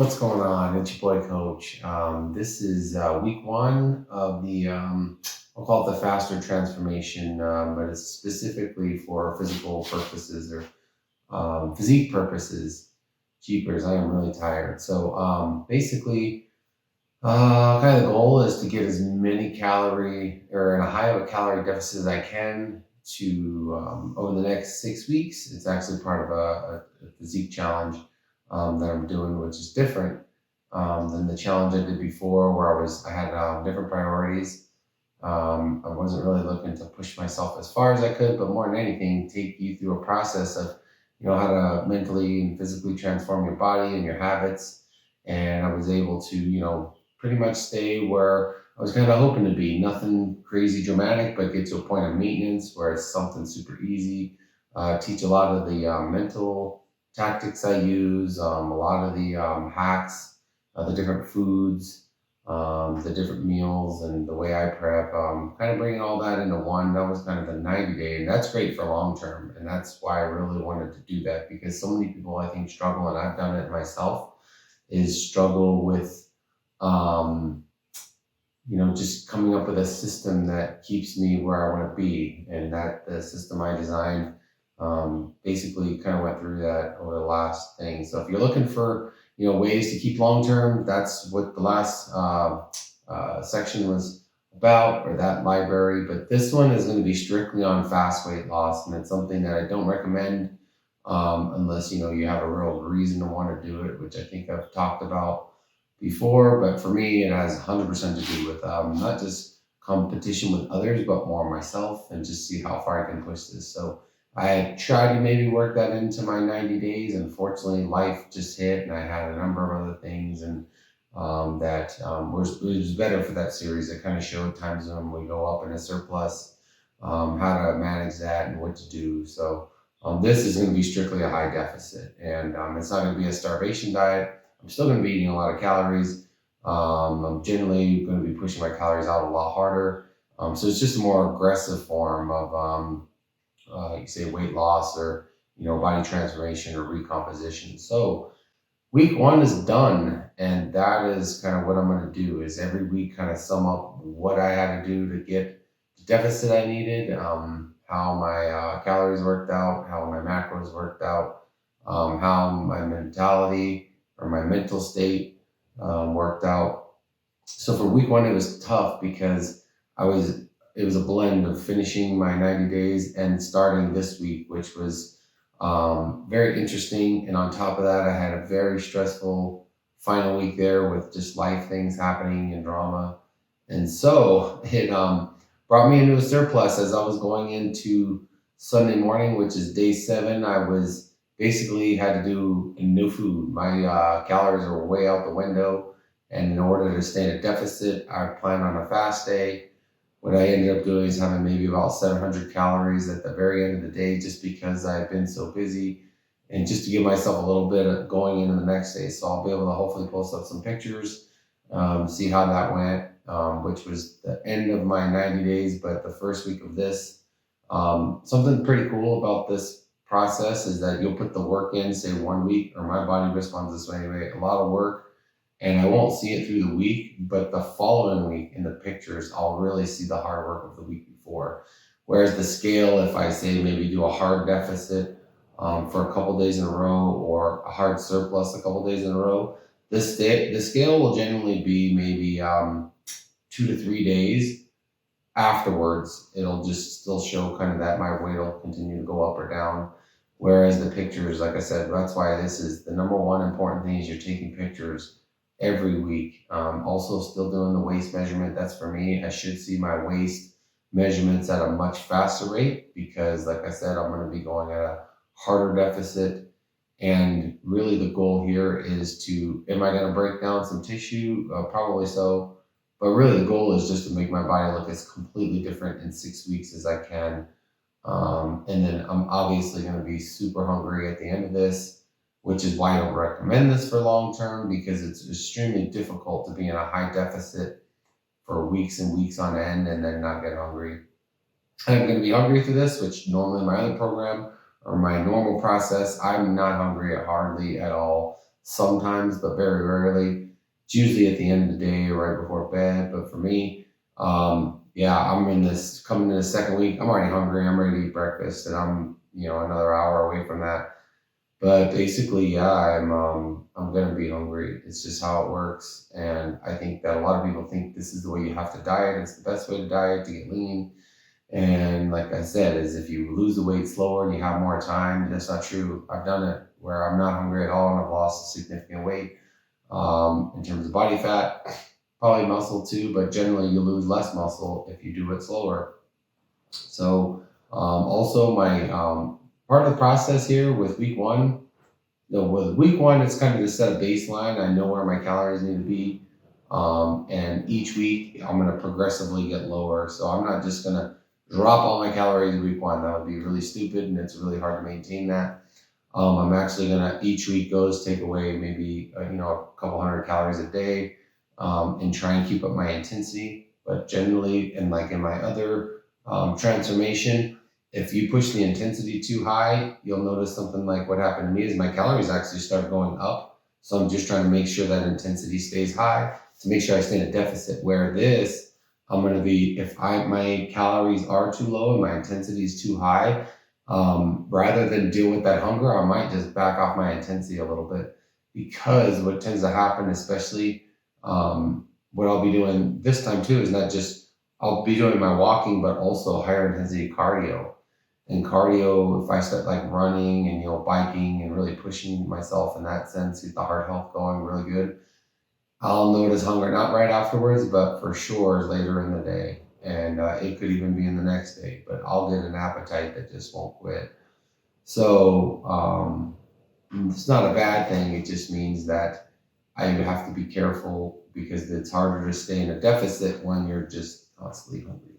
What's going on? It's your boy Coach. This is week one of I'll call it the faster transformation, but it's specifically for physical purposes or physique purposes. Jeepers, I am really tired. So basically, kind of the goal is to get as many calorie or in a high of a calorie deficit as I can to over the next 6 weeks. It's actually part of a physique challenge that I'm doing, which is different than the challenge I did before, where I had different priorities. I wasn't really looking to push myself as far as I could, but more than anything, take you through a process of how to mentally and physically transform your body and your habits. And I was able to pretty much stay where I was kind of hoping to be. Nothing crazy dramatic, but get to a point of maintenance where it's something super easy. Teach a lot of the mental tactics I use, a lot of the hacks, the different foods, the different meals, and the way I prep. Kind of bringing all that into one. That was kind of the 90-day, and that's great for long term. And that's why I really wanted to do that because so many people I think struggle, and I've done it myself, is struggle with um, just coming up with a system that keeps me where I want to be. And that the system I designed basically kind of went through that over the last thing. So if you're looking for, ways to keep long term, that's what the last section was about, or that library. But this one is going to be strictly on fast weight loss. And it's something that I don't recommend unless, you have a real reason to want to do it, which I think I've talked about before, but for me, it has 100% to do with not just competition with others, but more myself and just see how far I can push this. So I tried to maybe work that into my 90 days. Unfortunately, life just hit and I had a number of other things and that it was better for that series. It kind of showed times when we go up in a surplus, how to manage that and what to do. So this is going to be strictly a high deficit, and it's not going to be a starvation diet. I'm still going to be eating a lot of calories. I'm generally going to be pushing my calories out a lot harder. So it's just a more aggressive form of, you say, weight loss or body transformation or recomposition. So week one is done, and that is kind of what I'm going to do. Is every week kind of sum up what I had to do to get the deficit I needed, how my calories worked out, how my macros worked out, how my mentality or my mental state worked out. So for week one, it was tough because it was a blend of finishing my 90 days and starting this week, which was very interesting. And on top of that, I had a very stressful final week there with just life things happening and drama. And so it brought me into a surplus as I was going into Sunday morning, which is day 7. I was basically had to do no food. My calories were way out the window. And in order to stay in a deficit, I planned on a fast day. What I ended up doing is having maybe about 700 calories at the very end of the day just because I had been so busy and just to give myself a little bit of going into the next day. So I'll be able to hopefully post up some pictures, see how that went, which was the end of my 90 days, but the first week of this. Something pretty cool about this process is that you'll put the work in, say 1 week, or my body responds this way anyway, a lot of work, and I won't see it through the week, but the following week in the pictures, I'll really see the hard work of the week before. Whereas the scale, if I say maybe do a hard deficit for a couple days in a row or a hard surplus a couple days in a row, the scale will generally be maybe 2 to 3 days afterwards. It'll just still show kind of that my weight will continue to go up or down. Whereas the pictures, like I said, that's why this is the number one important thing is you're taking pictures every week. Also still doing the waist measurement. That's for me. I should see my waist measurements at a much faster rate because like I said, I'm going to be going at a harder deficit. And really the goal here is am I going to break down some tissue? Probably so. But really the goal is just to make my body look as completely different in 6 weeks as I can. And then I'm obviously going to be super hungry at the end of this, which is why I don't recommend this for long term because it's extremely difficult to be in a high deficit for weeks and weeks on end and then not get hungry. I'm going to be hungry through this, which normally in my other program or my normal process, I'm not hungry hardly at all. sometimes, but very rarely. It's usually at the end of the day or right before bed. But for me, yeah, I'm in this coming in the second week. I'm already hungry. I'm ready to eat breakfast, and I'm another hour away from that. But basically, yeah, I'm gonna be hungry. It's just how it works, and I think that a lot of people think this is the way you have to diet. It's the best way to diet to get lean. And like I said, is if you lose the weight slower and you have more time, that's not true. I've done it where I'm not hungry at all and I've lost significant weight. In terms of body fat, probably muscle too, but generally you lose less muscle if you do it slower. So also my part of the process here with week one, no, with week one, it's kind of to set a baseline. I know where my calories need to be. And each week I'm going to progressively get lower. So I'm not just going to drop all my calories week one. That would be really stupid and it's really hard to maintain that. I'm actually going to, each week goes, take away maybe, a couple hundred calories a day, and try and keep up my intensity. But generally, and like in my other transformation, if you push the intensity too high, you'll notice something like what happened to me is my calories actually start going up. So I'm just trying to make sure that intensity stays high to make sure I stay in a deficit. Where this, I'm going to be, if my calories are too low and my intensity is too high, rather than deal with that hunger, I might just back off my intensity a little bit, because what tends to happen, especially what I'll be doing this time too, is not just I'll be doing my walking, but also higher intensity cardio. And cardio, if I start like running and biking and really pushing myself in that sense, get the heart health going really good, I'll notice hunger not right afterwards, but for sure later in the day. And it could even be in the next day, but I'll get an appetite that just won't quit. So it's not a bad thing. It just means that I have to be careful because it's harder to stay in a deficit when you're just constantly hungry.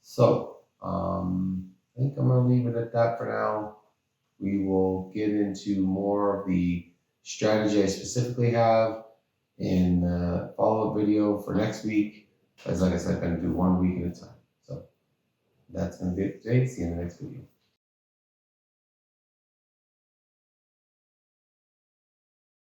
So I think I'm going to leave it at that for now. We will get into more of the strategy I specifically have in the follow-up video for next week. As like I said, I'm going to do 1 week at a time. So that's going to be it today. See you in the next video.